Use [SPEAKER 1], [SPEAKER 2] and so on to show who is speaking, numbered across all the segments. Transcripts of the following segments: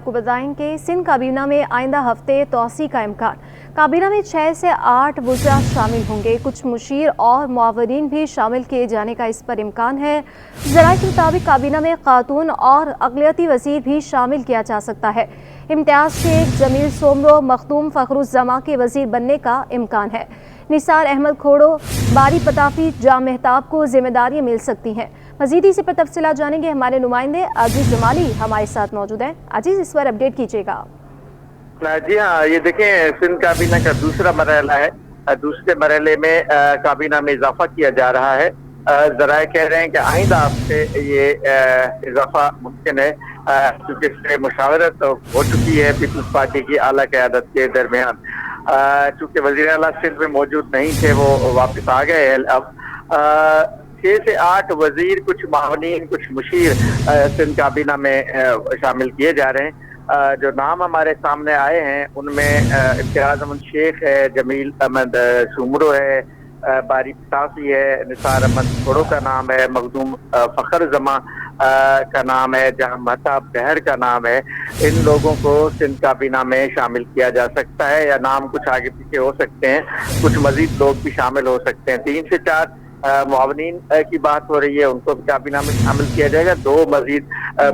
[SPEAKER 1] आपको बताएं कि सिंध काबीना में आइंदा हफ्ते तोसी का इम्कान। काबीना में 6 से 8 वज़रा शामिल होंगे। कुछ मुशीर और मुआवरीन भी शामिल किए जाने का इस पर इम्कान है। ज़राए के मुताबिक काबीना में खातून और अक़लियती वज़ीर भी शामिल किया जा सकता है। इम्तियाज़ शेख, जमील सोमरो, मखदूम फ़खरुज़्ज़मा के वज़ीर बनने का इम्कान है। निसार अहमद खोड़ो, बारी पताफी, जाम मेहताब को जिम्मेदारियाँ मिल सकती हैं। मज़ीद इसी पर तफसीलात जानेंगे हमारे नुमाइंदे अजीज़ जमाली हमारे साथ मौजूद हैं। अजीज़, इस पर अपडेट कीजिएगा।
[SPEAKER 2] जी हाँ, ये देखें, सिंध काबीना का दूसरा मरहला है। दूसरे मरहले में काबीना में इजाफा किया जा रहा है। ज़राए कह रहे हैं कि आइंदा हफ्ते ये इजाफा मुमकिन है, क्योंकि इससे मुशावरत हो चुकी है पीपल्स पार्टी की आला क़यादत के दरमियान। चूँकि वज़ीर आला सिंध में मौजूद नहीं थे, वो वापस आ गए हैं। अब 6 से 8 वज़ीर, कुछ मावनीन, कुछ मुशीर सिंध काबीना में शामिल किए जा रहे हैं। जो नाम हमारे सामने आए हैं उनमें इम्तियाज़ अहमद शेख है, जमील अहमद सोमरो है, बारी पताफी है, निसार अहमद खोड़ो का नाम है, मखदूम फ़खरुज़्ज़मा का नाम है, जहाँ महताब गहर का नाम है। इन लोगों को सिंध काबीना में शामिल किया जा सकता है, या नाम कुछ आगे पीछे हो सकते हैं, कुछ मजीद लोग भी शामिल हो सकते हैं। 3 से 4 मुआवनीन की बात हो रही है, उनको भी काबीना में शामिल किया जाएगा। 2 मजीद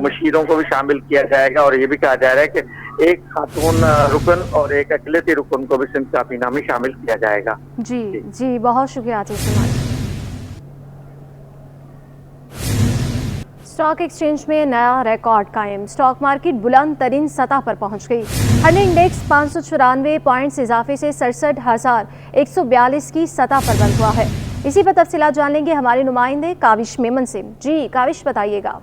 [SPEAKER 2] मुशीरों को भी शामिल किया जाएगा, और ये भी कहा जा रहा है कि एक खातून रुकन और एक अक़लियती रुकन को भी सिंध काबीना में शामिल किया जाएगा।
[SPEAKER 1] जी, बहुत शुक्रिया आतिश कुमार। स्टॉक एक्सचेंज में नया रिकॉर्ड कायम। स्टॉक मार्केट बुलंद तरीन सतह पर पहुंच गई। हर इंडेक्स 594 पॉइंट्स इजाफे से 67,142 की सतह पर बंद हुआ है। इसी पर तफसीलात जान लेंगे हमारे नुमाइंदे काविश मेमन से। जी काविश, बताइएगा।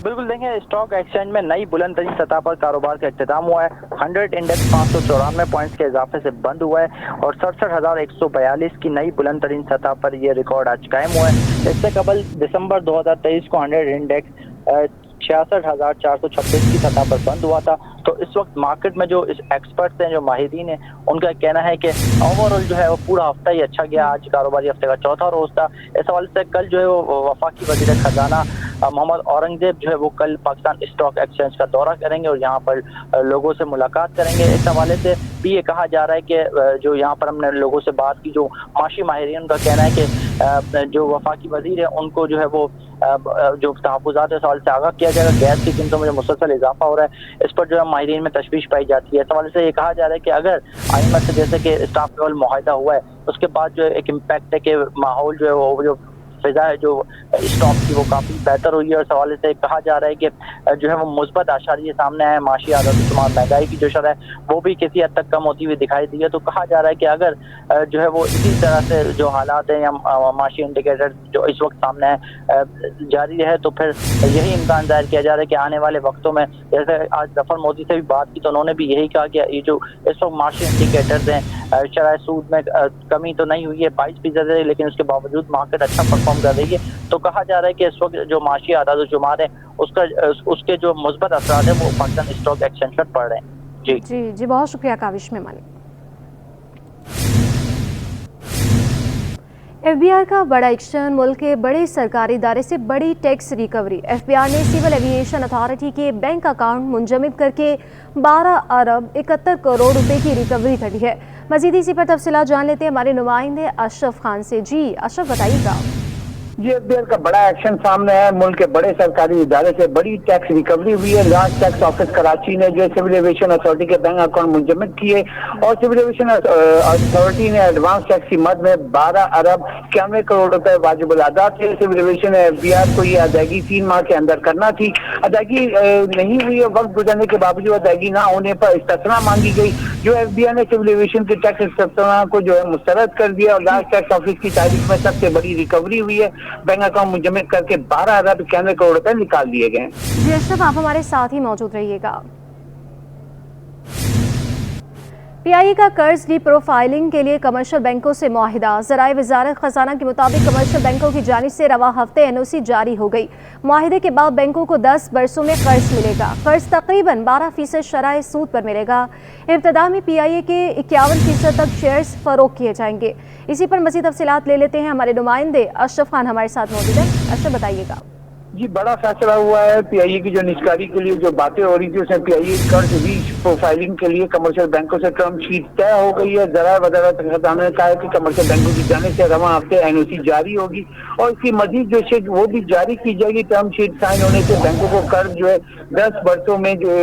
[SPEAKER 3] बिल्कुल, देखें, स्टॉक एक्सचेंज में नई बुलंद तरीन सतह पर कारोबार का इख्तिताम हुआ है। 100 इंडेक्स 594 पॉइंट्स के इजाफे से बंद हुआ है और 67,142 की नई बुलंद तरीन सतह पर यह रिकॉर्ड आज कायम हुआ है। इससे कबल दिसंबर 2023 को 100 इंडेक्स 66,426 की सतह पर बंद हुआ था। तो इस वक्त मार्केट में जो इस एक्सपर्ट्स हैं, जो माहिरीन हैं, उनका कहना है कि ओवरऑल जो है वो पूरा हफ्ता ही अच्छा गया। आज कारोबारी हफ्ते का चौथा रोज था। इस हवाले से कल जो है वो वफाकी वज़ीर खजाना मोहम्मद औरंगजेब जो है वो कल पाकिस्तान स्टॉक एक्सचेंज का दौरा करेंगे और यहाँ पर लोगों से मुलाकात करेंगे। इस हवाले से भी ये कहा जा रहा है कि जो यहाँ पर हमने लोगों से बात की, जो माशी माहिरीन, उनका कहना है कि जो वफाकी वज़ीर है उनको जो है वो जो तहफ़्फ़ुज़ात है सवाल से आगाह किया जाएगा। गैस की कीमतों में जो मुसलसल इजाफा हो रहा है, इस पर जो है माहिरीन में तशवीश पाई जाती है। इस हवाले से ये कहा जा रहा है कि अगर IMF से जैसे कि स्टाफ लेवल मुआहिदा हुआ है, उसके बाद जो एक इम्पैक्ट है कि माहौल जो है वो जो फिजा है जो स्टॉक की वो काफ़ी बेहतर हुई है। इस हवाले से कहा जा रहा है कि जो है वो मुस्बत आशारिये सामने आए। माशी आदाद-ओ-शुमार, महंगाई की जो शरह है वो भी किसी हद तक कम होती हुई दिखाई दी है। तो कहा जा रहा है कि अगर जो है वो इसी तरह से जो हालात हैं या माशी इंडिकेटर जो इस वक्त सामने है जारी रहे, तो फिर यही इम्कान जाहिर किया जा रहा है कि आने वाले वक्तों में, जैसे आज जफर मोदी से भी बात की तो उन्होंने भी यही कहा कि ये जो इस वक्त माशी इंडिकेटर्स हैं, शरह सूद में कमी तो नहीं हुई है, 22% है, लेकिन उसके बावजूद मार्केट अच्छा परफॉर्म कर रही है। तो कहा जा रहा है कि इस वक्त जो माशी आदाद-ओ-शुमार है उसके जो मुस्बत असरात है वो पाकिस्तान स्टॉक एक्सचेंज पर पड़ रहे हैं।
[SPEAKER 1] जी, बहुत शुक्रिया काविश मेमन। FBI का बड़ा एक्शन। मुल्क के बड़े सरकारी इदारे से बड़ी टैक्स रिकवरी। FBI ने सिविल एविएशन अथॉरिटी के बैंक अकाउंट मुंजमद करके 12 अरब 71 करोड़ रुपए की रिकवरी कर ली है। मजीद इसी पर तफसीलात जान लेते हैं हमारे नुमाइंदे अशरफ खान से। जी अशरफ, बताइएगा।
[SPEAKER 4] जी, FBI का बड़ा एक्शन सामने है। मुल्क के बड़े सरकारी इदारे से बड़ी टैक्स रिकवरी हुई है। लास्ट टैक्स ऑफिस कराची ने जो सिविल एविएशन अथॉरिटी के बैंक अकाउंट मुंजमद किए और सिविल एविएशन अथॉरिटी ने एडवांस टैक्स की मद में 12 अरब 91 करोड़ रुपए वाजिबुल अदा थे। सिविल एविएशन ने FBI को ये अदायगी 3 माह के अंदर करना थी। अदायगी नहीं हुई है। वक्त गुजरने के बावजूद अदायगी ना होने पर इस्तिस्ना मांगी गई, जो FBI ने सिविल एविएशन के टैक्स इस्तिस्ना को जो है मुस्तरद कर दिया और लास्ट टैक्स ऑफिस की तारीख में सबसे बड़ी रिकवरी हुई है। बैंक अकाउंट मुंजमद करके 12 अरब 91 करोड़ रुपए निकाल दिए गए।
[SPEAKER 1] जी अशरफ, आप हमारे साथ ही मौजूद रहिएगा। PIA का कर्ज डी प्रोफाइलिंग के लिए कमर्शियल बैंकों से मुआहिदा। ज़राए वज़ारत ख़ज़ाना के मुताबिक कमर्शियल बैंकों की जानिब से रवा हफ्ते NOC जारी हो गई। मुआहिदे के बाद बैंकों को 10 बरसों में कर्ज मिलेगा। कर्ज तकरीबन 12% शरह सूद पर मिलेगा। इब्तदा में PIA के 51% तक शेयर्स फरोख्त किए जाएंगे। इसी पर मज़ीद तफसीलात ले लेते हैं। हमारे नुमाइंदे अशरफ खान हमारे साथ मौजूद हैं। अशरफ, बताइएगा।
[SPEAKER 4] जी बड़ा फैसला हुआ है। पीआईए की जो निष्कारी के लिए जो बातें हो रही थी उसमें पीआईए कर्ज रीच प्रोफाइलिंग के लिए कमर्शियल बैंकों से टर्म शीट तय हो गई है। ज़राए वज़ारत खजाना ने कहा है कि कमर्शियल बैंकों की जाने से रवां हफ्ते एनओसी जारी होगी और इसकी मजीद जो शीट वो भी जारी की जाएगी। टर्म शीट साइन होने से बैंकों को कर्ज जो है 10 वर्षों में जो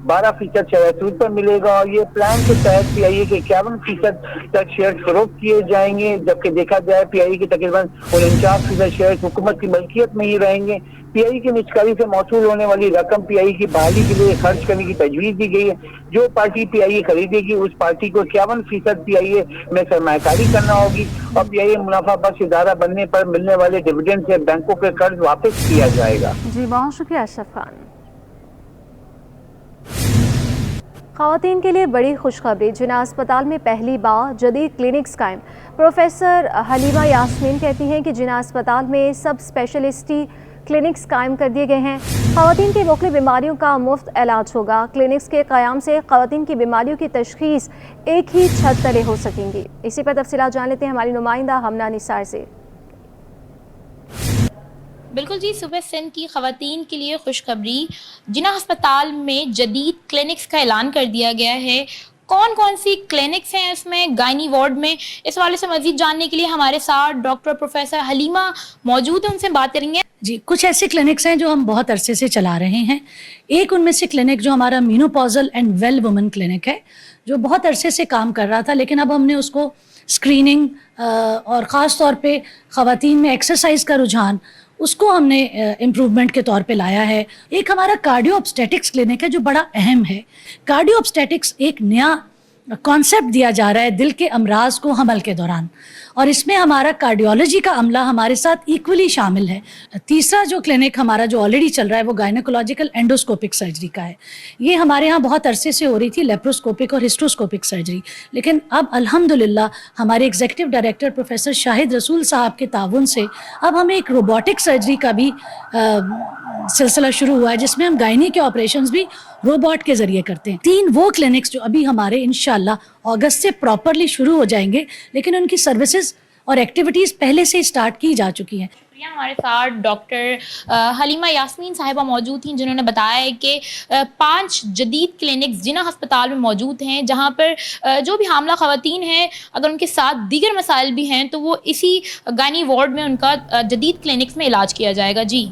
[SPEAKER 4] 12% सूद पर मिलेगा और ये प्लान के तहत पीआईए के 51% तक शेयर फरोख्त किए जाएंगे, जबकि देखा जाए पीआईए के तकरीबन 49% शेयर हुकूमत की मलकियत में ही रहेंगे। पीआईए की निष्कारी से मौसूल होने वाली रकम पीआईए की बहाली के लिए खर्च करने की तजवीज दी गई है। जो पार्टी पीआईए खरीदेगी उस पार्टी को 51% पीआईए में सरमायाकारी करना होगी और पीआईए मुनाफा बख्श इदारा बनने पर मिलने वाले डिविडेंड से बैंकों के कर्ज वापस किया जाएगा।
[SPEAKER 1] जी बहुत शुक्रिया अशरफ खान। ख़वातीन के लिए बड़ी खुशखबरी, जिन्ना अस्पताल में पहली बार जदीद क्लिनिक्स कायम। प्रोफेसर हलीमा यास्मीन कहती हैं कि जिन्ना अस्पताल में सब स्पेशलिस्टी क्लिनिक्स कायम कर दिए गए हैं। ख़वातीन की मुख्तलिफ बीमारियों का मुफ्त इलाज होगा। क्लिनिक्स के क़याम से ख़वातीन की बीमारियों की तशख़ीस एक ही छत तले हो सकेंगी। इसी पर तफसीलात जान लेते हैं हमारी नुमाइंदा हमना निसार से।
[SPEAKER 5] बिल्कुल जी, सुबह सिंध की ख़वातीन के लिए खुशखबरी, जिन्ना अस्पताल में जदीद क्लिनिक्स का ऐलान कर दिया गया है। कौन कौन सी क्लिनिक्स हैं इसमें गायनी वार्ड में, इस वाले से मज़ीद जानने के लिए हमारे साथ डॉक्टर प्रोफेसर हलीमा मौजूद हैं, उनसे बात करेंगे।
[SPEAKER 6] जी, कुछ ऐसे क्लिनिक्स हैं जो हम बहुत अरसे से चला रहे हैं। एक उनमें से क्लिनिक जो हमारा menopausal and well woman clinic है, जो बहुत अरसे से काम कर रहा था, लेकिन अब हमने उसको स्क्रीनिंग और ख़ास तौर पे ख़वातीन में एक्सरसाइज का रुझान, उसको हमने इम्प्रूवमेंट के तौर पे लाया है। एक हमारा कार्डियो ऑब्स्टेटिक्स क्लिनिक है जो बड़ा अहम है। कार्डियो ऑब्स्टेटिक्स एक नया कॉन्सेप्ट दिया जा रहा है दिल के अमराज को हमल के दौरान, और इसमें हमारा कार्डियोलॉजी का अमला हमारे साथ इक्वली शामिल है। तीसरा जो क्लिनिक हमारा जो ऑलरेडी चल रहा है वो गायनेकोलॉजिकल एंडोस्कोपिक सर्जरी का है। ये हमारे यहाँ बहुत अरसे से हो रही थी, लेप्रोस्कोपिक और हिस्ट्रोस्कोपिक सर्जरी, लेकिन अब अल्हम्दुलिल्लाह हमारे एग्जीक्यूटिव डायरेक्टर प्रोफेसर शाहिद रसूल साहब के ताउन से अब हमें एक रोबोटिक सर्जरी का भी सिलसिला शुरू हुआ है, जिसमें हम गायनी के ऑपरेशंस भी रोबोट के जरिए करते हैं। 3 वो क्लिनिक्स जो अभी हमारे इंशाल्लाह अगस्त से प्रॉपरली शुरू हो जाएंगे, लेकिन उनकी सर्विसेज और एक्टिविटीज़ पहले से स्टार्ट की जा चुकी हैं।
[SPEAKER 5] हमारे साथ डॉक्टर हलीमा यास्मीन साहिबा मौजूद थी, जिन्होंने बताया है कि 5 जदीद क्लिनिक्स जिन्ना अस्पताल में मौजूद हैं, जहां पर जो भी हामला ख़वातीन हैं, अगर उनके साथ दीगर मसाइल भी हैं तो वो इसी गायनी वार्ड में उनका जदीद क्लिनिक्स में इलाज किया जाएगा। जी,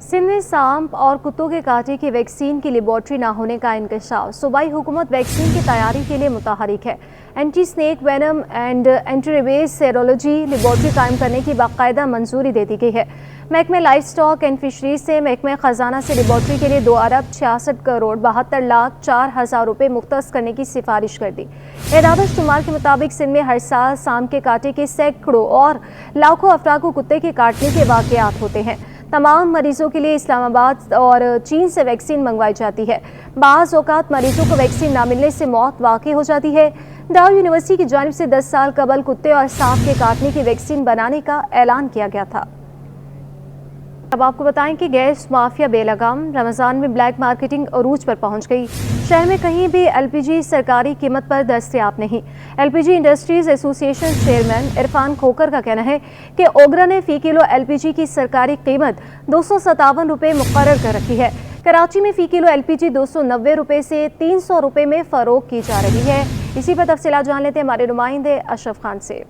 [SPEAKER 1] सिंध में सांप और कुत्तों के कांटे की वैक्सीन की लेबॉर्ट्री ना होने का इंकशाफ। सूबाई हुकूमत वैक्सीन की तैयारी के लिए मुतहरिक है। Anti snake venom and anti rabies serology laboratory कायम करने की बाकायदा मंजूरी दे दी गई है। महकमे लाइफ स्टॉक एंड फिशरीज से महकमे ख़जाना से लेबॉर्ट्री के लिए 2 अरब 66 करोड़ 72 लाख 4 हज़ार रुपये मुख्तस करने की सिफारिश कर दी। एदाद शुमार के मुताबिक सिंध में हर साल सांप के कांटे के सैकड़ों और लाखों अफराद को कुत्ते के काटने के वाक़यात होते हैं। तमाम मरीजों के लिए इस्लामाबाद और चीन से वैक्सीन मंगवाई जाती है। बाज़ औक़ात मरीजों को वैक्सीन ना मिलने से मौत वाक़ई हो जाती है। दारू यूनिवर्सिटी की जानिब से 10 साल कबल कुत्ते और सांप के काटने की वैक्सीन बनाने का ऐलान किया गया था। अब आपको बताएं कि गैस माफिया बेलगाम, रमज़ान में ब्लैक मार्केटिंग अरूज पर पहुंच गई। शहर में कहीं भी एलपीजी सरकारी कीमत पर दस्तयाब नहीं। LPG industries association chairman Irfan Khokhar का कहना है कि ओगरा ने फ़ी किलो एलपीजी की सरकारी कीमत 257 रुपये मुकर्रर कर रखी है। कराची में फ़ी किलो एलपीजी 290 रुपये से 300 रुपये में फ़रोख्त की जा रही है। इसी पर तफसीलात जान लेते हैं हमारे नुमाइंदे अशरफ खान से।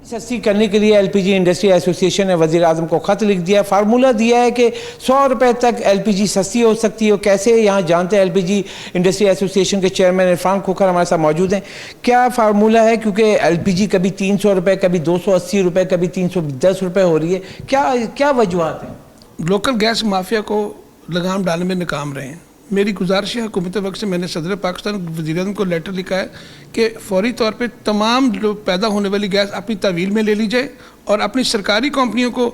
[SPEAKER 7] सस्ती करने के लिए एलपीजी इंडस्ट्री एसोसिएशन ने वज़ीर आज़म को ख़त लिख दिया, फार्मूला दिया है कि 100 रुपये तक एलपीजी सस्ती हो सकती है। कैसे, यहाँ जानते हैं। एलपीजी इंडस्ट्री एसोसिएशन के चेयरमैन इरफान खोखर हमारे साथ मौजूद हैं। क्या फार्मूला है, क्योंकि एलपीजी कभी 300 रुपये, कभी 280 रुपये, कभी 310 रुपये हो रही है, क्या वजूहत हैं?
[SPEAKER 8] लोकल गैस माफिया को लगाम डालने में नाकाम रहे हैं। मेरी गुजारिश है हुकूमत वक्त से, मैंने सदर पाकिस्तान वज़ीर-ए-आज़म को लेटर लिखा है कि फौरी तौर पे तमाम जो पैदा होने वाली गैस अपनी तहवील में ले ली जाए और अपनी सरकारी कंपनियों को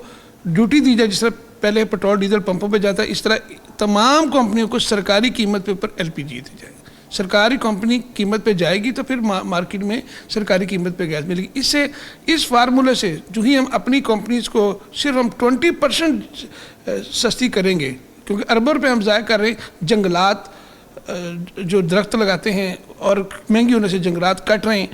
[SPEAKER 8] ड्यूटी दी जाए। जिस तरह पहले पेट्रोल डीजल पंपों पे जाता है, इस तरह तमाम कंपनियों को सरकारी कीमत पे ऊपर एलपीजी दी जाए। सरकारी कंपनी कीमत पे जाएगी तो फिर मार्केट में सरकारी कीमत पे गैस मिलेगी। इससे, इस फार्मूले से जो ही हम अपनी कंपनीज को सिर्फ हम 20% सस्ती करेंगे, क्योंकि अरबों रुपये हम ज़ाया कर रहे हैं। जंगलात जो दरख्त लगाते हैं और महंगी होने से जंगलात कट रहे हैं,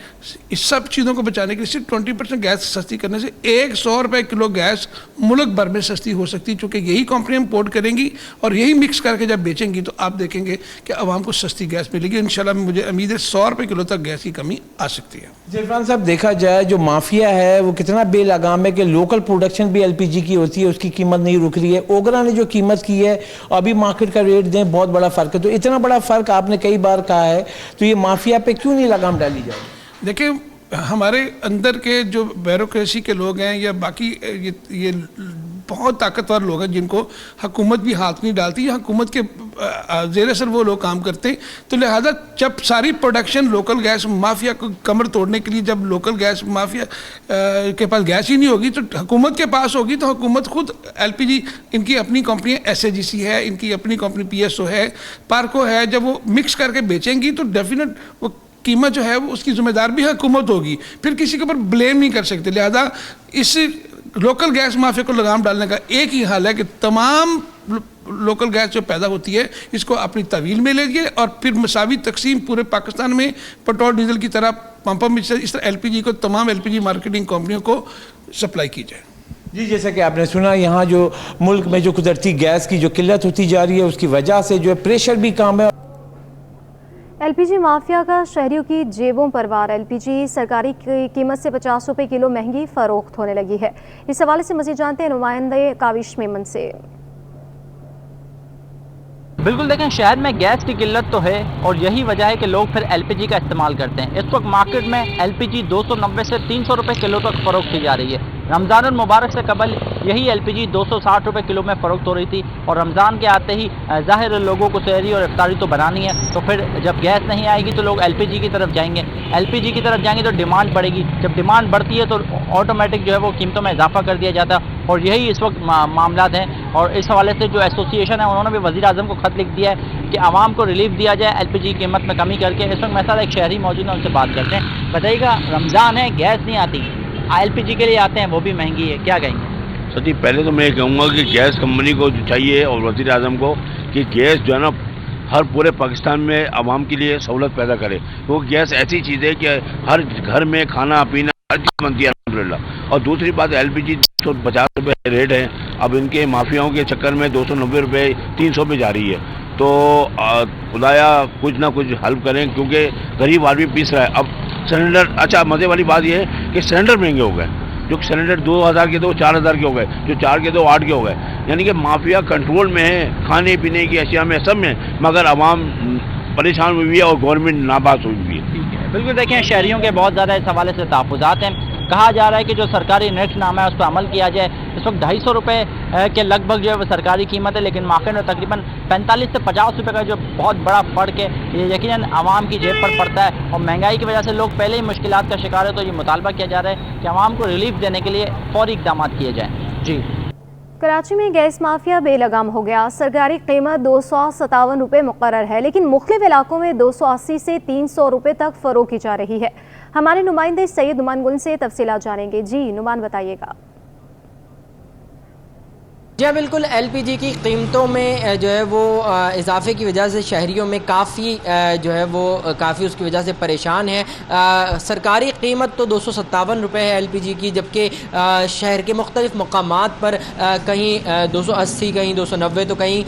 [SPEAKER 8] इस सब चीज़ों को बचाने के लिए सिर्फ 20% गैस सस्ती करने से 100 रुपये किलो गैस मुल्क भर में सस्ती हो सकती है, क्योंकि यही कंपनी इम्पोर्ट करेंगी और यही मिक्स करके जब बेचेंगी तो आप देखेंगे कि आवाम को सस्ती गैस मिलेगी। इंशाल्लाह मुझे उम्मीद है 100 रुपये किलो तक गैस की कमी आ सकती है।
[SPEAKER 7] इरफान साहब, देखा जाए जो माफिया है वो कितना बेलगाम है कि लोकल प्रोडक्शन भी एलपीजी की होती है, उसकी कीमत नहीं रुक रही है। ओगरा ने जो कीमत की है अभी मार्केट का रेट दें, बहुत बड़ा फ़र्क है। तो इतना बड़ा फ़र्क आपने कई बार कहा है, तो ये माफिया पे क्यों नहीं लगाम डाली जाए?
[SPEAKER 8] देखिए, हमारे अंदर के जो ब्यूरोक्रेसी के लोग हैं या बाकी ये बहुत ताकतवर लोग हैं जिनको हुकूमत भी हाथ नहीं डालती, या हुकूमत के ज़ेर असर वो लोग काम करते हैं। तो लिहाजा जब सारी प्रोडक्शन लोकल गैस माफिया को कमर तोड़ने के लिए, जब लोकल गैस माफिया के पास गैस ही नहीं होगी तो हुकूमत के पास होगी, तो हुकूमत खुद एलपीजी, इनकी अपनी कंपनी SAGC है, इनकी अपनी कंपनी PSO है, पार्को है, जब वो मिक्स करके बेचेंगी तो डेफिनेट वो कीमत जो है वो उसकी जिम्मेदार भी हुकूमत होगी, फिर किसी के ऊपर ब्लेम नहीं कर सकते। लिहाजा इस लोकल गैस माफिया को लगाम डालने का एक ही हल है कि तमाम लोकल गैस जो पैदा होती है इसको अपनी तवील में ले जाइए और फिर मसावी तकसीम पूरे पाकिस्तान में पेट्रोल डीजल की तरह पंपों में इस तरह LPG को तमाम LPG मार्केटिंग कंपनियों को सप्लाई की जाए।
[SPEAKER 7] जी, जैसा कि आपने सुना, यहाँ जो मुल्क में जो कुदरती गैस की जो किल्लत होती जा रही है उसकी वजह से जो है प्रेशर भी कम है।
[SPEAKER 1] एलपीजी माफिया का शहरियों की जेबों पर वार। एलपीजी सरकारी कीमत से 50 रुपये किलो महंगी फरोख्त होने लगी है। इस हवाले से मज़ीद जानते हैं नुमाइंदे काविश मेमन से।
[SPEAKER 9] बिल्कुल, देखें, शहर में गैस की किल्लत तो है और यही वजह है कि लोग फिर LPG का इस्तेमाल करते हैं। इस वक्त मार्केट में LPG 290 से 300 रुपये किलो तक फ़रोख्त की जा रही है। रमज़ान मुबारक से कबल यही LPG 260 रुपये किलो में फ़रोख्त हो रही थी और रमज़ान के आते ही ज़ाहिर लोगों को सहरी और इफ्तारी तो बनानी है, तो फिर जब गैस नहीं आएगी तो लोग LPG की तरफ जाएंगे। LPG की तरफ जाएंगे तो डिमांड बढ़ेगी, जब डिमांड बढ़ती है तो ऑटोमेटिक जो है वो कीमतों में इजाफा कर दिया जाता है और यही इस वक्त मामला हैं। और इस हवाले से जो एसोसिएशन है उन्होंने भी वज़ीर आज़म को ख़त लिख दिया है कि आवाम को रिलीफ दिया जाए LPG की कीमत में कमी करके। इस वक्त मेरे साथ एक शहरी मौजूद है, उनसे बात करते हैं। बताइएगा, रमज़ान है, गैस नहीं आती, LPG के लिए आते हैं, वो भी महंगी है, क्या कहेंगे?
[SPEAKER 10] सर जी, पहले तो मैं कहूँगा कि गैस कंपनी को चाहिए और वज़ीर आज़म को कि गैस जो है ना हर पूरे पाकिस्तान में आवाम के लिए सहूलत पैदा करे। वो गैस ऐसी चीज़ है कि हर घर में खाना पीना हर चीज़ बनती है अल्हम्दुलिल्लाह। और दूसरी बात, LPG 250 रुपये रेट है, अब इनके माफियाओं के चक्कर में 290 रुपये 300 पे जा रही है। तो खुदाया कुछ ना कुछ हेल्प करें, क्योंकि गरीब आदमी पीस रहा है। अब सिलेंडर, अच्छा मज़े वाली बात यह है कि सिलेंडर महंगे हो गए, जो सिलेंडर 2000 के 4000 के हो गए, जो 4 के 8 के हो गए। यानी कि माफिया कंट्रोल में है, खाने पीने की अशिया में, सब में, मगर आवाम परेशान हुई है और गवर्नमेंट नाबास हुई है।
[SPEAKER 9] बिल्कुल, देखें, शहरियों के बहुत ज़्यादा इस हवाले से तहफ़्फ़ुज़ात हैं। कहा जा रहा है कि जो सरकारी निर्खनामा है उस पर अमल किया जाए। इस वक्त 250 रुपये के लगभग जो है वो सरकारी कीमत है, लेकिन मार्केट में तकरीबन 45 से 50 रुपये का जो बहुत बड़ा फ़र्क है, ये यकीनन आवाम की जेब पर पड़ता है और महंगाई की वजह से लोग पहले ही मुश्किलात का शिकार है। तो ये मुतालबा किया जा रहा है कि आवाम को रिलीफ देने के लिए फौरी इक़दाम किए जाएँ। जी,
[SPEAKER 1] कराची में गैस माफिया बेलगाम हो गया। सरकारी कीमत 257 रुपये मुकर्रर है, लेकिन मुख्तलिफ इलाकों में 280 से 300 रुपये तक फ़रोख्त की जा रही है। हमारे नुमाइंदे सैयद नुमान गुल से तफसीलात जानेंगे। जी नुमान, बताइएगा।
[SPEAKER 11] जी हाँ, बिल्कुल, LPG की कीमतों में जो है वो इजाफे की वजह से शहरियों में काफ़ी जो है वो काफ़ी उसकी वजह से परेशान है। सरकारी कीमत तो 257 रुपये है LPG की, जबकि शहर के मुख्तलिफ मकामात पर कहीं 280, कहीं 290 तो कहीं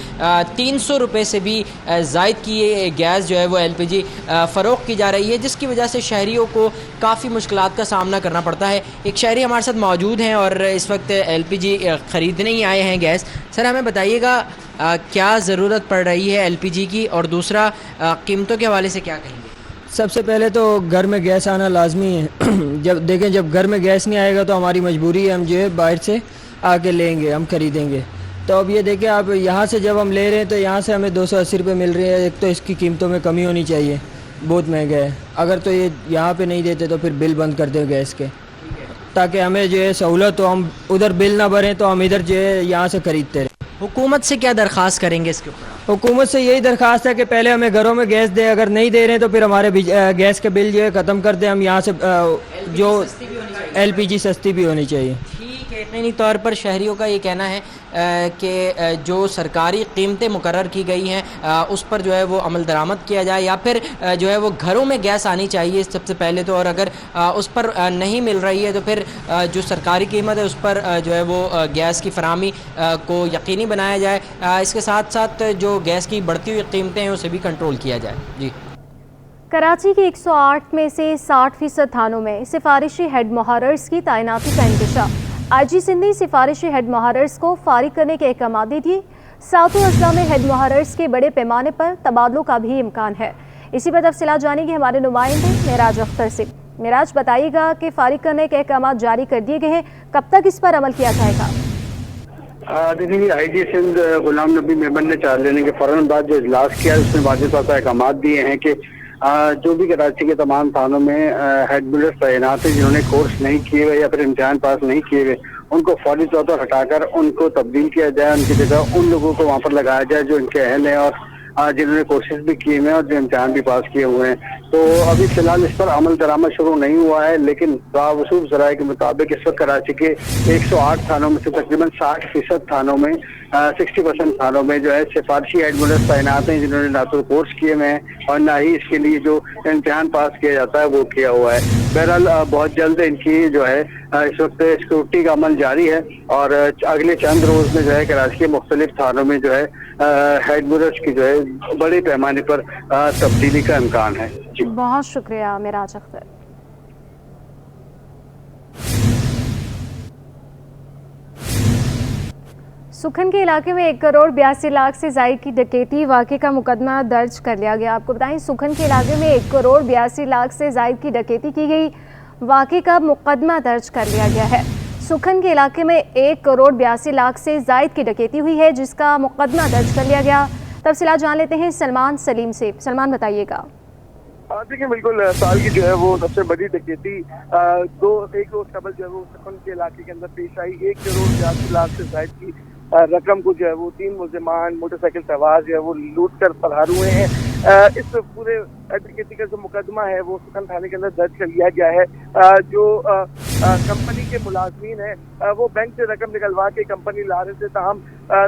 [SPEAKER 11] 300 रुपये से भी ज़ायद की ये गैस जो है वो LPG फ़रोख्त की जा रही है, जिसकी वजह से शहरियों को काफ़ी मुश्किलात का सामना करना पड़ता है। एक शहरी हमारे साथ मौजूद हैं और इस वक्त LPG ख़रीदने ही आए हैं गैस। सर, हमें बताइएगा क्या ज़रूरत पड़ रही है LPG की, और दूसरा कीमतों के हवाले से क्या कहेंगे?
[SPEAKER 12] सबसे पहले तो घर में गैस आना लाजमी है। जब घर में गैस नहीं आएगा तो हमारी मजबूरी है, हम जो है बाहर से आके लेंगे, हम खरीदेंगे। तो अब ये देखें आप, यहाँ से जब हम ले रहे हैं तो यहाँ से हमें 280 रुपये मिल रहे हैं। एक तो इसकी कीमतों में कमी होनी चाहिए, बहुत महंगा है। अगर तो ये यहाँ पे नहीं देते तो फिर बिल बंद कर दें गैस के, ताकि हमें जो है सहूलत हो, हम उधर बिल ना भरें तो हम इधर जो है यहाँ से खरीदते रहें।
[SPEAKER 11] हुकूमत से क्या दरख्वास्त करेंगे इसके ऊपर?
[SPEAKER 12] हुकूमत से यही दरख्वास्त है कि पहले हमें घरों में गैस दे, अगर नहीं दे रहे हैं तो फिर हमारे गैस के बिल जो है ख़त्म कर दें। हम यहाँ से जो LPG सस्ती भी होनी चाहिए।
[SPEAKER 11] ठीक है, यकीनी तौर पर शहरियों का ये कहना है कि जो सरकारी कीमतें मुकर्रर की गई हैं उस पर जो है वो अमल दरामद किया जाए, या फिर जो है वो घरों में गैस आनी चाहिए सबसे पहले तो, और अगर उस पर नहीं मिल रही है तो फिर जो सरकारी कीमत है उस पर जो है वो गैस की फराहमी को यकीनी बनाया जाए। इसके साथ साथ जो गैस की बढ़ती हुई कीमतें हैं उसे भी कंट्रोल किया जाए। जी।
[SPEAKER 1] कराची के 108 में से 60% थानों में सिफारिशी हेड मुहर्रिस की तैनाती का इंतजाम। आईजी सिंध ने सिफारिशी हेड मुहर्रिस को फारिग करने के अहकाम दे दिए। सातों अजला में हेड मुहर्रिस के बड़े पैमाने पर तबादलों का भी इम्कान है। इसी पर तफसीलात जानेंगे हमारे नुमाइंदे मेराज अख्तर से। मेराज, बताइएगा कि फारिग करने के अहकाम जारी कर दिए गए हैं, कब तक इस पर अमल किया जाएगा?
[SPEAKER 4] देखिए, आईजी सिंध गुलाम नबी मेमन ने चार्ज लेने के फौरन बाद जो इजलास किया उसमें वाज़ेह तौर पर अहकाम दिए हैं कि जो भी कराची के तमाम थानों में हेड बिल्डर्स तैनात हैं जिन्होंने कोर्स नहीं किए हुए या फिर इम्तिहान पास नहीं किए हुए, उनको फौरी तौर पर हटाकर उनको तब्दील किया जाए। उनकी जगह उन लोगों को वहाँ पर लगाया जाए जो इनके अहल हैं और जिन्होंने कोर्सेज भी किए हुए हैं और जो इम्तिहान भी पास किए हुए हैं। तो अभी फिलहाल इस पर अमल दरामद शुरू नहीं हुआ है, लेकिन बावसूब ज़राए के मुताबिक इस वक्त कराची के 108 थानों में से तकरीबन 60% थानों में 60% थानों में जो है सिफारशी हेड बिल्डर्स तैनात हैं जिन्होंने ना तो कोर्स किए हुए हैं और ना ही इसके लिए जो इम्तिहान पास किया जाता है वो किया हुआ है। बहरहाल बहुत जल्द इनकी जो है इस वक्त सिक्योरिटी का अमल जारी है और अगले चंद रोज में जो है कराची के मुख्तलिफ थानों में जो है हेड बिल्डर्स की जो है बड़े पैमाने पर तब्दीली का इम्कान है। जी,
[SPEAKER 1] बहुत शुक्रिया मेराज अख्तर। सुखन के इलाके में 1 करोड़ 82 लाख से जायद की डकैती वाक़े का मुकदमा दर्ज कर लिया गया। आपको बताएं, सुखन के इलाके में 1 करोड़ 82 लाख से जायद की डकैती की गई, वाक़े का मुकदमा दर्ज कर लिया गया है। सुखन के इलाके में 1 करोड़ 82 लाख से जायद की डकैती हुई है जिसका मुकदमा दर्ज कर लिया गया। तफसीलात जान लेते हैं सलमान सलीम से। सलमान, बताइएगा।
[SPEAKER 13] देखिए, बिल्कुल साल की जो है वो सबसे बड़ी डकैती एक रोज कबल जो है वो सुखन के इलाके के अंदर पेश आई। 1 करोड़ 82 लाख से जायद की रकम को जो है वो 3 मुलजिमान मोटरसाइकिल सवार जो है वो लूट कर फरार हुए हैं। इस पूरे डकैती का जो मुकदमा है वो सुखन थाने के अंदर दर्ज कर लिया गया है। जो कंपनी के मुलाजमीन है वो बैंक से रकम निकलवा के कंपनी ला रहे थे, ताहम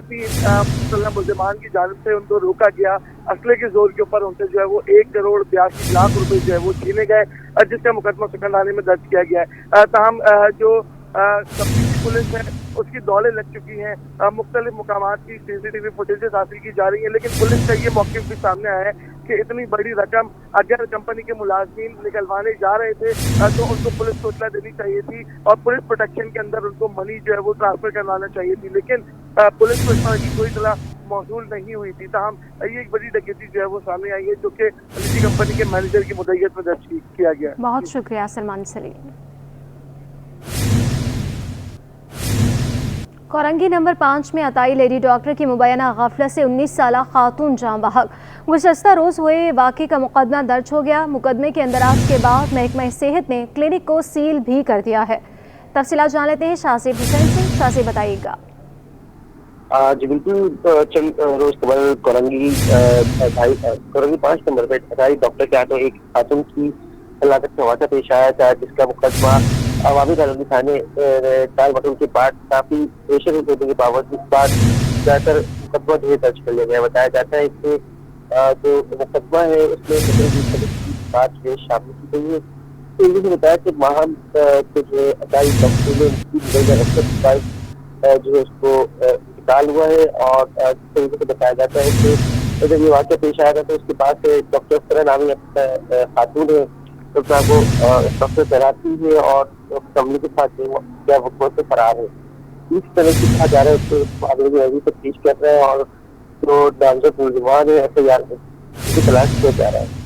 [SPEAKER 13] 3 मुलजिमान की जानिब से उनको रोका गया। असले के जोर के ऊपर उनसे जो है वो 1 करोड़ 82 लाख रुपए जो है वो छीने गए, जिसका मुकदमा सुखन थाने में दर्ज किया गया है। ताहम जो कंपनी की पुलिस है उसकी दौड़ें लग चुकी हैं, मुख्तलिफ मुकामात की CCTV फुटेजेस हासिल की जा रही है, लेकिन पुलिस का ये मौक़िफ़ भी सामने आया है कि इतनी बड़ी रकम अगर कंपनी के मुलाजमीन निकलवाने जा रहे थे तो उनको पुलिस को इत्तला देनी चाहिए थी और पुलिस प्रोटेक्शन के अंदर उनको मनी जो है वो ट्रांसफर करवाना चाहिए थी, लेकिन पुलिस को इस तरह की कोई इत्तला मौसूल नहीं हुई थी। ताहम ये एक बड़ी डकैती जो है वो सामने आई है जो कि निजी कंपनी के मैनेजर की मुद्दत में दर्ज किया गया।
[SPEAKER 1] बहुत शुक्रिया सलमान सलीम। कोरंगी नंबर 5 में अताई लेडी डॉक्टर की मुबैना गफलत से 19 साला खातून जाँ बहक। गुज़श्ता रोज़ हुए वाक़े का मुकदमा दर्ज हो गया। मुकदमे के अंदराज के बाद महकमा सेहत ने क्लिनिक को सील भी कर दिया है। तफसीलात जान लेते हैं शाहज़ेब हुसैन से। शाहज़ेब, बताइएगा।
[SPEAKER 14] जी बिल्कुल, चंद रोज कबल कोरंगी 5 नंबर पे अताई डॉक्टर के हाथों एक खातून की हलाकत का वाक़ा पेश आया था, जिसका मुकदमा अवामी कानूनी थाने टाल बटन के बाद काफी प्रेशर होने के बावजूद बाद जाकर मुकदमा जो है दर्ज कर लिया गया। बताया जाता है कि जो मुकदमा है उसमें बात जो है शामिल की गई है। तो इन्होंने बताया कि माहम जो है अदाई डॉक्टर ने जो है उसको इंतकाल हुआ है और जिस तरीके से बताया जाता है कि जब ये वाक़या पेश आया था तो उसके पास डॉक्टर अख्तर नामी खातून है, तो क्या वो डॉक्टर तैनाती है और कंपनी के साथ क्या वो से फरार है। इस तरह से कहा जा रहा है तो आगे भी तफ्तीश कर रहे हैं और जो नामजद मुलजिमान है FIR में उनकी तलाश किया जा रहा है।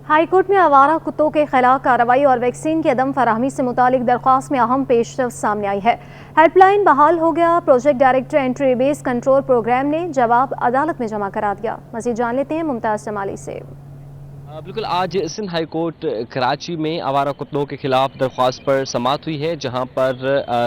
[SPEAKER 1] हाईकोर्ट में आवारा कुत्तों के खिलाफ कार्रवाई और वैक्सीन की अदम फराहमी से मुतालिक दरख्वास्त में अहम पेशरफ सामने आई है। हेल्पलाइन बहाल हो गया। Project director entry base control program ने जवाब अदालत में जमा करा दिया। मज़ीद जान लेते हैं मुमताज़ जमाली से।
[SPEAKER 15] بالکل آج سندھ ہائی کورٹ کراچی میں آوارہ کتوں کے خلاف درخواست پر سماعت ہوئی ہے، جہاں پر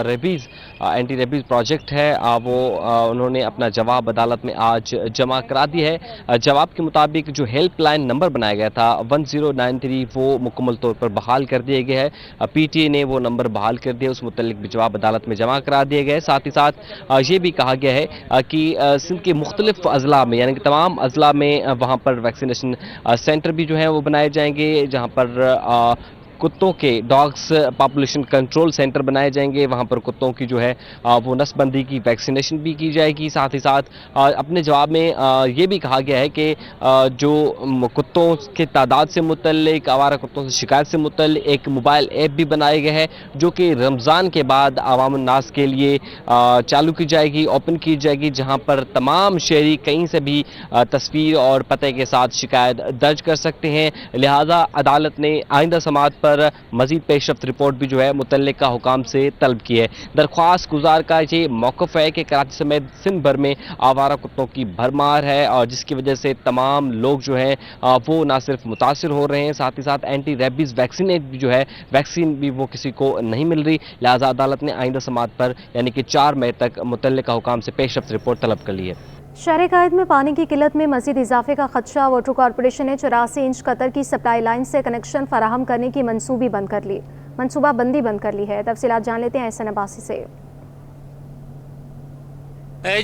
[SPEAKER 15] ریبیز اینٹی ریبیز پروجیکٹ ہے وہ انہوں نے اپنا جواب عدالت میں آج جمع کرا دی ہے۔ جواب کے مطابق جو ہیلپ لائن نمبر بنایا گیا تھا 1093 وہ مکمل طور پر بحال کر دیا گیا ہے، پی ٹی اے نے وہ نمبر بحال کر دیا، اس متعلق بھی جواب عدالت میں جمع کرا دیا گیا ہے۔ ساتھ ہی ساتھ یہ بھی کہا گیا ہے کہ سندھ کے مختلف اضلاع میں یعنی کہ تمام اضلاع میں وہاں پر ویکسینیشن سینٹر بھی جو ہیں وہ بنائے جائیں گے، جہاں پر کتوں کے ڈاگس پاپولیشن کنٹرول سینٹر بنائے جائیں گے، وہاں پر کتوں کی جو ہے وہ نسل بندی کی ویکسینیشن بھی کی جائے گی۔ ساتھ ہی ساتھ اپنے جواب میں یہ بھی کہا گیا ہے کہ جو کتوں کے تعداد سے متعلق، آوارہ کتوں سے شکایت سے متعلق ایک موبائل ایپ بھی بنایا گیا ہے، جو کہ رمضان کے بعد عوام الناس کے لیے چالو کی جائے گی، اوپن کی جائے گی، جہاں پر تمام شہری کہیں سے بھی تصویر اور پتے کے ساتھ شکایت درج کر سکتے ہیں۔ لہذا عدالت نے آئندہ سماعت پر مزید پیش رفت رپورٹ بھی جو ہے متعلقہ حکام سے طلب کی ہے۔ درخواست گزار کا یہ موقف ہے کہ کراچی سمیت سندھ بھر میں آوارہ کتوں کی بھرمار ہے، اور جس کی وجہ سے تمام لوگ جو ہیں وہ نہ صرف متاثر ہو رہے ہیں، ساتھ ہی ساتھ اینٹی ریبیز ویکسینیٹ بھی جو ہے ویکسین بھی وہ کسی کو نہیں مل رہی۔ لہذا عدالت نے آئندہ سماعت پر یعنی کہ 4 مئی تک متعلقہ حکام سے پیش رفت رپورٹ طلب کر لی ہے۔
[SPEAKER 1] شہر قائد میں پانی کی قلت میں مزید اضافے کا خدشہ، واٹر کارپوریشن نے 84 انچ قطر کی سپلائی لائن سے کنیکشن فراہم کرنے کی منصوبہ بندی بند کر لی ہے۔ تفصیلات جان لیتے ہیں احسن عباسی سے۔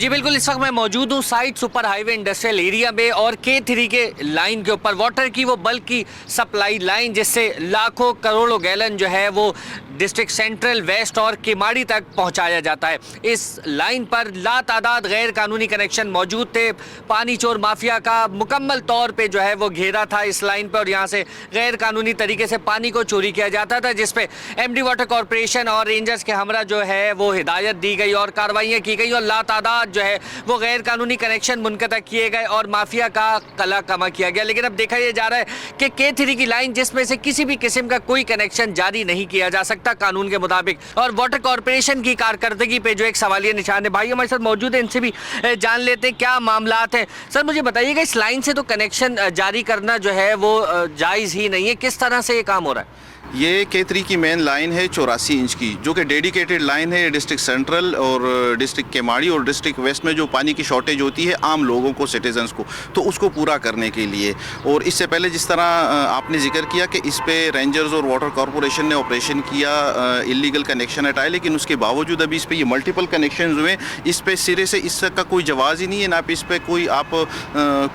[SPEAKER 16] جی بالکل، اس وقت میں موجود ہوں سائٹ سپر ہائی وے انڈسٹریل ایریا میں، اور K3 کے لائن کے اوپر واٹر کی وہ بلک کی سپلائی لائن جس سے لاکھوں کروڑوں گیلن جو ہے وہ ڈسٹرکٹ سینٹرل، ویسٹ اور کیماڑی تک پہنچایا جاتا ہے۔ اس لائن پر لا تعداد غیر قانونی کنیکشن موجود تھے۔ پانی چور مافیا کا مکمل طور پہ جو ہے وہ گھیرا تھا اس لائن پہ، اور یہاں سے غیر قانونی طریقے سے پانی کو چوری کیا جاتا تھا، جس پہ ایم ڈی واٹر کارپوریشن اور رینجرز کے ہمراہ جو ہے وہ ہدایت دی گئی اور کارروائیاں کی گئی، اور لا تعداد جو ہے وہ غیر قانونی کنیکشن منقطع کیے گئے اور مافیا کا قلع کما کیا گیا۔ لیکن اب دیکھا یہ جا رہا ہے کہ K3 کی لائن جس میں سے کسی بھی قسم کا کوئی کنیکشن جاری نہیں کیا جا سکتا قانون کے مطابق، اور واٹر کارپوریشن کی کارکردگی پہ جو ایک سوالیہ نشان ہے۔ بھائی ہمارے ساتھ موجود ہیں، ان سے بھی جان لیتے ہیں کیا معاملات ہیں۔ سر مجھے بتائیے گا، اس لائن سے تو کنیکشن جاری کرنا جو ہے وہ جائز ہی نہیں ہے، کس طرح سے یہ کام ہو رہا ہے؟
[SPEAKER 17] یہ K3 کی مین لائن ہے 84 انچ کی، جو کہ ڈیڈیکیٹڈ لائن ہے ڈسٹرکٹ سینٹرل اور ڈسٹرکٹ کیماڑی اور ڈسٹرکٹ ویسٹ میں جو پانی کی شارٹیج ہوتی ہے عام لوگوں کو، سٹیزنز کو، تو اس کو پورا کرنے کے لیے۔ اور اس سے پہلے جس طرح آپ نے ذکر کیا کہ اس پہ رینجرز اور واٹر کارپوریشن نے آپریشن کیا، اللیگل کنیکشن ہٹائے، لیکن اس کے باوجود ابھی اس پہ یہ ملٹیپل کنیکشنز ہوئے، اس پہ سرے سے اس کا کوئی جواز ہی نہیں ہے، نہ پہ اس پہ کوئی آپ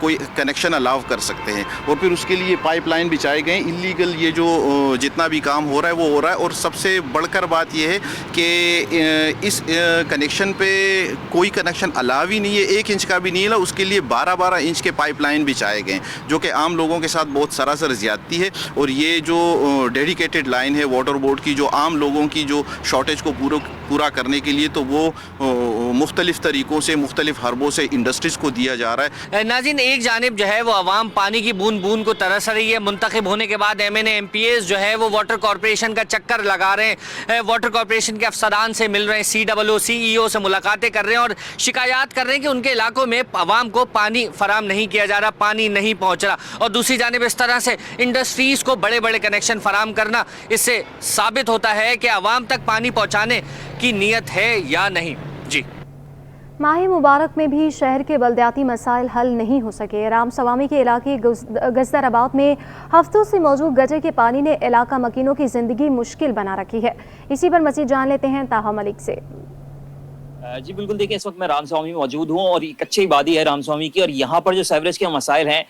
[SPEAKER 17] کوئی کنیکشن الاؤ کر سکتے ہیں۔ اور پھر اس کے لیے پائپ لائن بچائے گئے، اللیگل یہ جو جتنا بھی کام ہو رہا ہے وہ ہو رہا ہے۔ اور سب سے بڑھ کر بات یہ ہے کہ اس کنیکشن پہ کوئی کنیکشن الاؤ ہی نہیں ہے، 1 انچ کا بھی نہیں ہے، اس کے لیے 12 انچ کے پائپ لائن بچائے گئے، جو کہ عام لوگوں کے ساتھ بہت سراسر زیادتی ہے۔ اور یہ جو ڈیڈیکیٹڈ لائن ہے واٹر بورڈ کی، جو عام لوگوں کی جو شارٹیج کو پورا کرنے کے لیے، تو وہ مختلف طریقوں سے، مختلف حربوں سے انڈسٹریز کو دیا جا رہا ہے۔
[SPEAKER 16] ناظرین، ایک جانب جو ہے وہ عوام پانی کی بوند بوند کو ترس رہی ہے، منتخب ہونے کے بعد M N A M P As جو ہے وہ واٹر کارپوریشن کا چکر لگا رہے ہیں، واٹر کارپوریشن کے افسران سے مل رہے ہیں، COO CEO سے ملاقاتیں کر رہے ہیں، اور شکایات کر رہے ہیں کہ ان کے علاقوں میں عوام کو پانی فراہم نہیں کیا جا رہا، پانی نہیں پہنچ رہا۔ اور دوسری جانب اس طرح سے انڈسٹریز کو بڑے بڑے کنیکشن فراہم کرنا، اس سے ثابت ہوتا ہے کہ عوام تک پانی پہنچانے کی نیت ہے یا نہیں۔ جی،
[SPEAKER 1] ماہ مبارک میں بھی شہر کے بلدیاتی مسائل حل نہیں ہو سکے۔ رام سوامی کے علاقے گزدر آباد میں ہفتوں سے موجود گٹر کے پانی نے علاقہ مکینوں کی زندگی مشکل بنا رکھی ہے۔ اسی پر مزید جان لیتے ہیں طاہا ملک سے۔
[SPEAKER 18] جی بالکل، دیکھیں اس وقت میں رام سوامی میں موجود ہوں، اور کچی آبادی ہے رام سوامی کی، اور یہاں پر جو سیوریج کے مسائل ہیں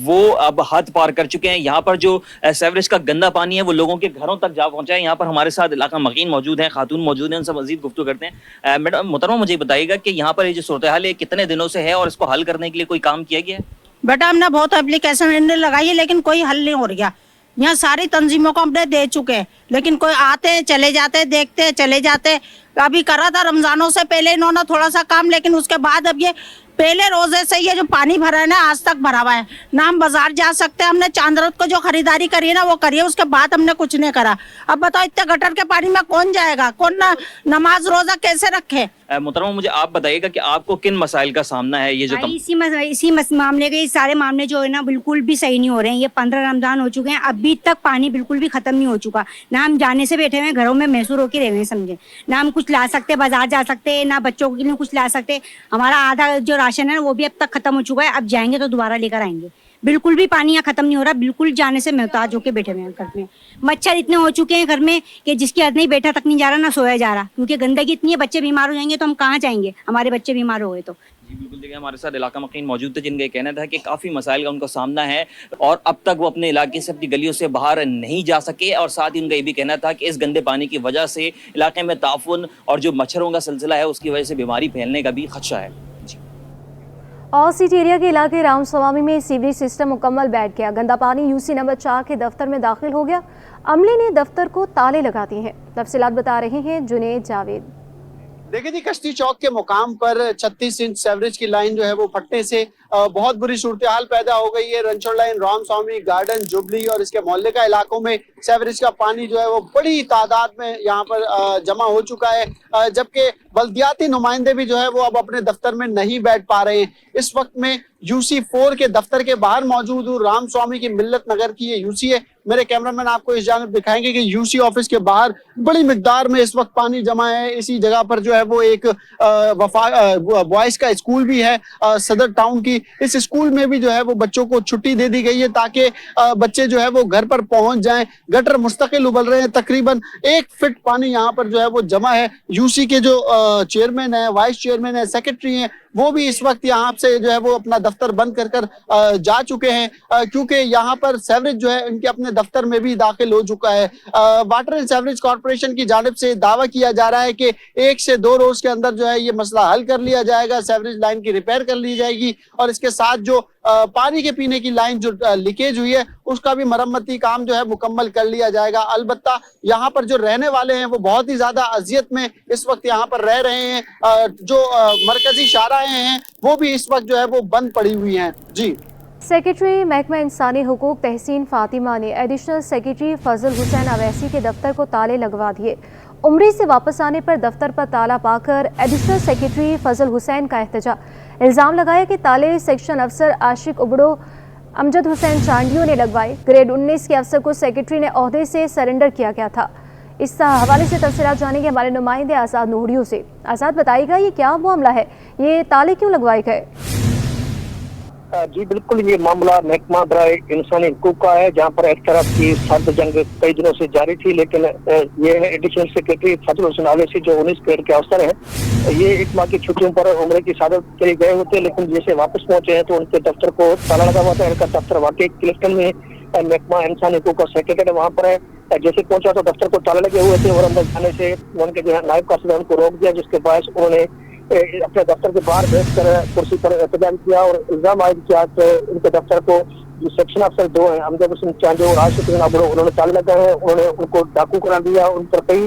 [SPEAKER 18] وہ اب حد پار کر چکے ہیں۔ یہاں پر جو سیوریج کا گندا پانی ہے وہ لوگوں کے گھروں تک جا پہنچا ہے۔ یہاں پر ہمارے ساتھ علاقہ مکین موجود ہیں، خاتون موجود ہیں، ان سے مزید گفتگو کرتے ہیں۔ میڈم محترمہ، مجھے بتائیے گا کہ یہاں پر یہ جو صورتحال ہے کتنے دنوں سے ہے، اور اس کو حل کرنے کے لیے کوئی کام کیا گیا ہے؟
[SPEAKER 19] بیٹا ہم نے بہت اپلیکیشن لگائی ہے، لیکن کوئی حل نہیں ہو رہا۔ یہاں ساری تنظیموں کو ہم نے دے چکے ہیں، لیکن کوئی آتے ہیں چلے جاتے، دیکھتے چلے جاتے۔ ابھی کرا تھا رمضانوں سے پہلے انہوں نے تھوڑا سا کام، لیکن اس کے بعد اب یہ پہلے روزے سے یہ جو پانی بھرا ہے نا آج تک بھرا ہوا ہے، نہ ہم بازار جا سکتے ہیں۔ ہم نے چاندرت کو جو خریداری کری ہے نا وہ کری ہے، اس کے بعد ہم نے کچھ نہیں کرا۔ اب بتاؤ اتنے گٹر کے پانی میں کون جائے گا، کون نماز روزہ کیسے رکھے؟
[SPEAKER 18] मोहतरमा मुझे आप बताइएगा कि आपको किन मसाइल का सामना है? ये जो
[SPEAKER 20] इसी मामले के सारे मामले जो है ना बिल्कुल भी सही नहीं हो रहे हैं। ये 15 रमजान हो चुके हैं, अभी तक पानी बिल्कुल भी खत्म नहीं हो चुका। ना हम जाने से बैठे हुए हैं, घरों में मैसूर होके रहे हुए हैं, समझे ना हम कुछ ला सकते, बाजार जा सकते, ना बच्चों के लिए कुछ ला सकते। हमारा आधा जो राशन है वो भी अब तक खत्म हो चुका है। अब जाएंगे तो दोबारा लेकर आएंगे। बिल्कुल भी पानी यहाँ खत्म नहीं हो रहा, बिल्कुल जाने से मोहताज होके बैठे हुए हैं घर में। मच्छर इतने हो चुके हैं घर में कि जिसकी हद नहीं, बैठा तक नहीं जा रहा, ना सोया जा रहा, क्योंकि गंदगी इतनी है। बच्चे बीमार हो जाएंगे तो हम कहाँ जाएंगे, हमारे बच्चे बीमार हो गए तो।
[SPEAKER 18] जी बिल्कुल, देखिए हमारे साथ इलाका मकीन मौजूद थे जिनका कहना था कि काफ़ी मसाइल का उनको सामना है और अब तक वो अपने इलाके से, अपनी गलियों से बाहर नहीं जा सके। और साथ ही उनका ये भी कहना था कि इस गंदे पानी की वजह से इलाके में ताफुन और जो मच्छरों का सिलसिला है उसकी वजह से बीमारी फैलने का भी खदशा है।
[SPEAKER 1] और सिटी एरिया के इलाके रामस्वामी में सीवरेज सिस्टम मुकम्मल बैठ गया। गंदा पानी यूसी नंबर 4 के दफ्तर में दाखिल हो गया। अमले ने दफ्तर को ताले लगा दिए हैं। तफसीलात बता रहे हैं जुनेद जावेद।
[SPEAKER 21] देखिए जी, कश्ती चौक के मुकाम पर 36 इंच सेवरेज की लाइन जो है वो फटने से बहुत बुरी सूरत हाल पैदा हो गई है। रंचोड़ लाइन, रामस्वामी गार्डन, जुबली और इसके मोहल्ले का इलाकों में सेवरेज का पानी जो है वो बड़ी तादाद में यहाँ पर जमा हो चुका है, जबकि बल्दियाती नुमाइंदे भी जो है वो अब अपने दफ्तर में नहीं बैठ पा रहे हैं। इस वक्त में यूसी 4 के दफ्तर के बाहर मौजूद हूँ। रामस्वामी की मिल्लत नगर की ये यूसी है। मेरे कैमरामैन आपको इस जानिब दिखाएंगे कि यूसी ऑफिस के बाहर बड़ी मिकदार में इस वक्त पानी जमा है। इसी जगह पर जो है वो एक बॉयज का स्कूल भी है सदर टाउन की। इस स्कूल में भी जो है वो बच्चों को छुट्टी दे दी गई है ताकि बच्चे जो है वो घर पर पहुंच जाएं। गटर मुस्तकिल उबल रहे हैं, तकरीबन 1 फीट पानी यहाँ पर जो है वो जमा है। यूसी के जो चेयरमैन है, वाइस चेयरमैन है, सेक्रेटरी हैं, वो भी इस वक्त यहाँ से जो है वो अपना दफ्तर बंद कर जा चुके हैं, क्योंकि यहाँ पर सेवरेज जो है इनके अपने दफ्तर में भी दाखिल हो चुका है। वाटर एंड सेवरेज कॉर्पोरेशन की जानिब से दावा किया जा रहा है कि 1 से 2 रोज के अंदर जो है ये मसला हल कर लिया जाएगा। सेवरेज लाइन की रिपेयर कर ली जाएगी और इसके साथ जो पानी के पीने की लाइन जो लीकेज हुई है उसका भी मरम्मती काम जो है मुकम्मल कर लिया जाएगा। अलबत्ता यहाँ पर जो रहने वाले हैं वो बहुत ही ज्यादा अजियत में इस वक्त यहाँ पर रह रहे हैं। जो मरकजी शाहराहें हैं वो भी इस वक्त जो है वो बंद पड़ी हुई हैं। जी,
[SPEAKER 1] सेक्रेटरी महकमा इंसानी हुकूक तहसीन फातिमा ने एडिशनल सेक्रेटरी फजल हुसैन अवैसी के दफ्तर को ताले लगवा दिए। उम्री से वापस आने पर दफ्तर पर ताला पाकर एडिशनल सेक्रेटरी फजल हुसैन का एहतजा। इल्ज़ाम लगाया कि ताले सेक्शन अफसर आशिक उबड़ो अमजद हुसैन चांडियों ने लगवाए। ग्रेड 19 के अफसर को सेक्रेटरी ने ओहदे से सरेंडर किया गया था। इस हवाले से तफसीलात जानेंगे हमारे नुमाइंदे आज़ाद नूरियों से। आज़ाद, बताइएगा ये क्या मामला है, ये ताले क्यों लगवाए गए?
[SPEAKER 14] जी बिल्कुल, ये मामला महकमा बराए इंसानी हुकूक का है, जहाँ पर एक तरफ की सर्द जंग कई दिनों से जारी थी, लेकिन ये एडिशनल सेक्रेटरी फजल हुसैन अवैसी जो 19 ग्रेड के अफसर हैं, ये 1 माह की छुट्टियों पर उम्र की सादत के लिए गए होते, लेकिन जैसे वापस पहुंचे हैं तो उनके दफ्तर को ताला लगा हुआ था। इनका दफ्तर वाकई क्लिफ्टन में महकमा इंसानी हुकूक का सेक्रेटरी वहाँ पर है। जैसे पहुंचा तो दफ्तर को ताला लगे हुए थे और अंदर जाने से उनके जो है नायब कासिद उनको रोक दिया, जिसके बायस उन्होंने अपने दफ्तर के बाहर बैठकर कुर्सी पर एहतजाज किया और इल्जाम आयद किया कि उनके दफ्तर को जो सेक्शन अफसर 2 हैं, अमजद हुसैन चांडियो और आशिक हुसैन उबड़ो, उन्होंने ताले लगाए हैं। उन्होंने उनको डाकू करार दिया। उन पर कई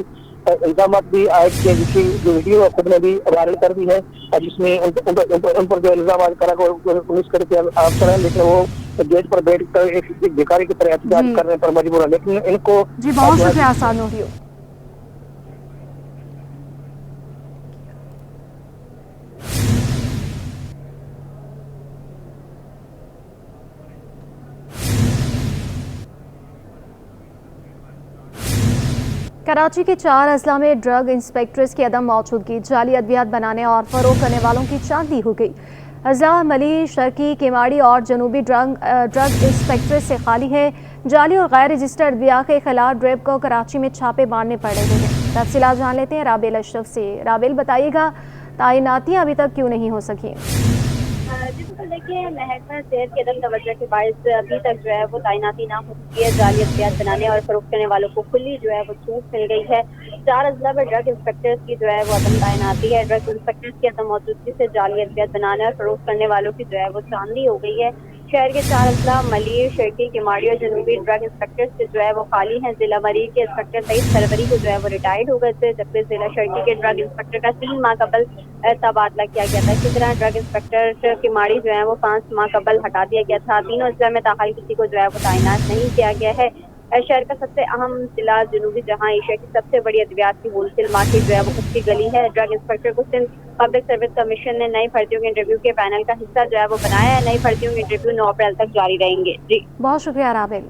[SPEAKER 14] इल्जाम भी आयद किए, जिसकी जो वीडियो खुद ने भी वायरल कर दी है, जिसमें उन पर जो इल्जाम आयद करा 19 ग्रेड के अफसर है, लेकिन वो गेट पर बैठ कर एक भिखारी की तरह एहतजाज करने पर मजबूर है। लेकिन इनको
[SPEAKER 1] जी बहुत शुक्रिया आसान हो रही हो। कराची के 4 अजला में ड्रग इंस्पेक्टर्स की अदम मौजूदगी, जाली अद्वियात बनाने और फरोख्त करने वालों की चांदी हो गई। अजला मली, शर्की, केमाड़ी और जनूबी ड्रग इंस्पेक्टर से खाली है। जाली और गैर रजिस्टर्ड अद्वियात के खिलाफ ड्रेब को कराची में छापे मारने पड़ रहे हैं। तफसीलात जान लेते हैं राबेल अशरफ से। राबेल, बताइएगा तैनातियाँ अभी तक क्यों नहीं हो सकी?
[SPEAKER 22] देखिए, महकमा सेहत के अदम तवज्जो के बायस अभी तक जो है वो तैनाती ना हो चुकी है। जाली अद्वियात बनाने और फरोख्त करने वालों को खुली जो है वो छूट मिल गई है। 4 अजला में ड्रग इंस्पेक्टर्स की जो है वो अदम तैनाती है। ड्रग इंस्पेक्टर्स की अदम मौजूदगी से जाली अद्वियात बनाने और फरोख्त करने वालों की जो है वो चांदी हो गई है। शहर के 4 अजला मलिर, शर्की, केमाड़ी और जनूबी ड्रग इंस्पेक्टर्स से जो है वो खाली हैं। जिला मरीर के इंस्पेक्टर 23 फरवरी को जो है वो रिटायर्ड हो गए थे, जबकि जिला शर्की के ड्रग इंस्पेक्टर का 3 माह कबल तबादला किया गया था। इसी तरह ड्रग इंस्पेक्टर केमाड़ी जो है वो 5 माह कबल हटा दिया गया था। तीनों अजला में ताहाल किसी को जो है वो तैनात नहीं किया गया है। शहर का सबसे अहम जिला जनूबी जहां एशिया की सबसे बड़ी अद्वियात की होलसेल मार्केट जो है वो उसकी गली है। ड्रग इंस्पेक्टर को सिंध पब्लिक सर्विस कमीशन ने नई भर्तियों के इंटरव्यू के पैनल का हिस्सा जो है वो बनाया है। नई भर्तियों के इंटरव्यू 9 अप्रैल तक जारी रहेंगे। जी
[SPEAKER 1] बहुत शुक्रिया राबिल।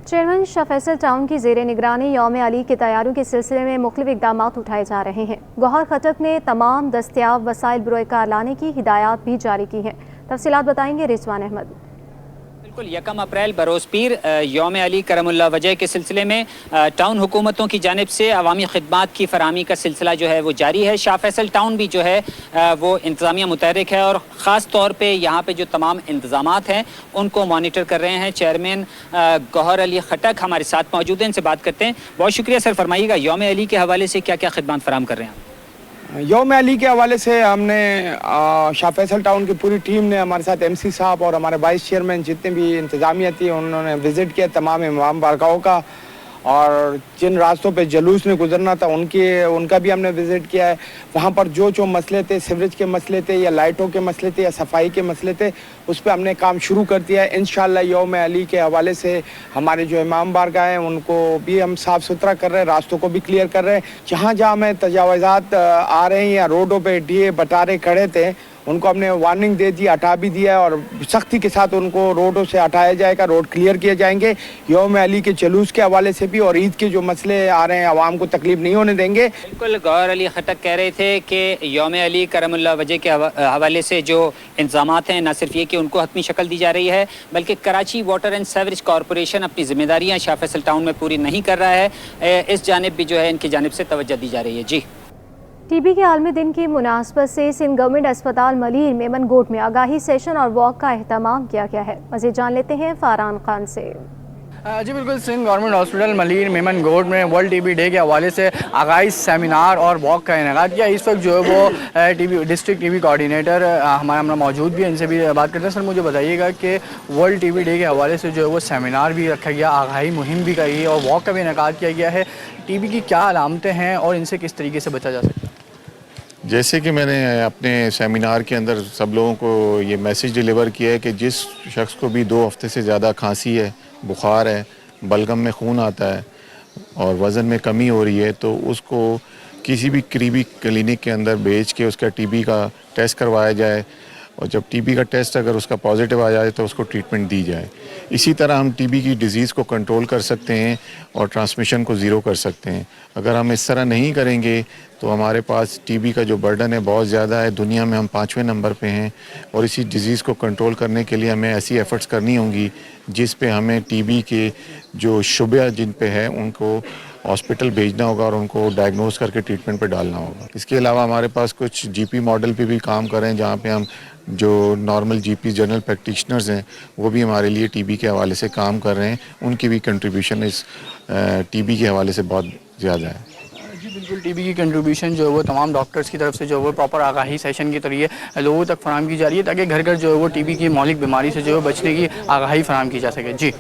[SPEAKER 1] चेयरमैन शाह फैसल टाउन की ज़ेरे निगरानी यौम अली की तैयारियों के सिलसिले में मुख्तलिफ इक़दाम उठाए जा रहे हैं। गौहर खटक में तमाम दस्तियाब वसाइल बरोए कार लाने की हिदायत भी जारी की हैं। तफसीलात बताएंगे रिजवान अहमद।
[SPEAKER 2] बिल्कुल 1 अप्रैल बरोज़ पीर यौम अली करमुल्लाह वजह के सिलसिले में टाउन हुकूमतों की जानिब से अवामी खिदमात की फराहमी का सिलसिला जो है वो जारी है। शाह फैसल टाउन भी जो है वो इंतज़ामिया मुतहरिक है और ख़ास तौर पे यहाँ पे जो तमाम इंतज़ामात हैं उनको मॉनिटर कर रहे हैं। चेयरमैन गौहर अली खटक हमारे साथ मौजूद हैं, इनसे बात करते हैं। बहुत शुक्रिया सर, फरमाइएगा यौम अली के हवाले से क्या क्या खिदमात फराहम कर रहे हैं?
[SPEAKER 3] यौम अली के हवाले से हमने शाह फैसल टाउन की पूरी टीम ने हमारे साथ MC साहब और हमारे वाइस चेयरमैन जितने भी इंतज़ामिया थी उन्होंने विज़िट किया तमाम इमाम बारगाहों का, और जिन रास्तों पे जलूस में गुजरना था उनका भी हमने विज़िट किया है। वहाँ पर जो मसले थे, सीवरेज के मसले थे या लाइटों के मसले थे या सफाई के मसले थे, उस पर हमने काम शुरू कर दिया है। इंशाअल्लाह यौम अली के हवाले से हमारे जो इमाम बारगाह हैं उनको भी हम साफ़ सुथरा कर रहे हैं, रास्तों को भी क्लियर कर रहे हैं। जहाँ जहाँ में तजावज़ात आ रहे हैं या रोडों पर DA बटारे खड़े थे उनको हमने वार्निंग दे दी, हटा भी दिया है और सख्ती के साथ उनको रोडों से हटाया जाएगा, रोड क्लियर किए जाएंगे। यौम अली के जुलूस के हवाले से भी और ईद के जो मसले आ रहे हैं आवाम को तकलीफ नहीं होने देंगे।
[SPEAKER 2] बिल्कुल गौहर अली खटक कह रहे थे कि यौम अली करमुल्लाह वजह के हवाले से जो इंतज़ामात हैं न सिर्फ ये कि उनको हतमी शक्ल दी जा रही है बल्कि Karachi water and sewerage corporation अपनी जिम्मेदारियाँ शाह फैसल टाउन में पूरी नहीं कर रहा है। इस जानिब भी जो है इनकी जानिब से तवज्जो दी जा रही है। जी
[SPEAKER 1] TB के आलमी दिन की मुनासबत से सिंध गवर्नमेंट अस्पताल मलीर मेमन गोट में आगाही सेशन और वॉक का एहतमाम किया गया है। मज़ीद जान लेते हैं फारान खान से।
[SPEAKER 23] जी बिल्कुल, सिंध गवर्नमेंट हॉस्पिटल मलीर मेमन गोट में वर्ल्ड TB डे के हवाले से आगाही सेमिनार और वॉक का इनेकाद किया। इस वक्त जो है वो डिस्ट्रिक्ट TB कोऑर्डिनेटर हमारा मौजूद भी है, इनसे भी बात करते हैं। सर मुझे बताइएगा कि वर्ल्ड TB डे के हवाले से जो है वो सेमिनार भी रखा गया, आगाही मुहिम भी करी और वॉक का भी इनेकाद किया गया है। TB की क्या अलामतें हैं और इनसे किस तरीके से बचा जा सकता है?
[SPEAKER 24] जैसे कि मैंने अपने सेमिनार के अंदर सब लोगों को ये मैसेज डिलीवर किया है कि जिस शख्स को भी 2 हफ्ते से ज़्यादा खांसी है, बुखार है, बलगम में खून आता है और वज़न में कमी हो रही है तो उसको किसी भी करीबी क्लिनिक के अंदर भेज के उसका TB का टेस्ट करवाया जाए और जब TB का टेस्ट अगर उसका पॉजिटिव आ जाए तो उसको ट्रीटमेंट दी जाए। इसी तरह हम TB की डिज़ीज़ को कंट्रोल कर सकते हैं और ट्रांसमिशन को ज़ीरो कर सकते हैं। अगर हम इस तरह नहीं करेंगे तो हमारे पास TB का जो बर्डन है बहुत ज़्यादा है। दुनिया में हम 5वें नंबर पे हैं और इसी डिज़ीज़ को कंट्रोल करने के लिए हमें ऐसी एफ़र्ट्स करनी होंगी जिस पे हमें TB के जो शुबे जिन पे है उनको हॉस्पिटल भेजना होगा और उनको डायग्नोस करके ट्रीटमेंट पे डालना होगा। इसके अलावा हमारे पास कुछ GP मॉडल पे भी काम कर रहे हैं जहाँ पे हम जो नॉर्मल GP जनरल प्रैक्टिशनर्स हैं वो भी हमारे लिए TB के हवाले से काम कर रहे हैं। उनकी भी कंट्रीब्यूशन इस TB के हवाले से बहुत ज़्यादा है।
[SPEAKER 23] जी बिल्कुल, TB की कंट्रीब्यूशन जो है वो तमाम डॉक्टर्स की तरफ से जो है वो प्रॉपर आगाही सेशन के जरिए लोगों तक फराहम की जा रही है ताकि घर घर जो है वो TB की मौलिक बीमारी से जो है बचने की आगाही फराहम की जा सके। जी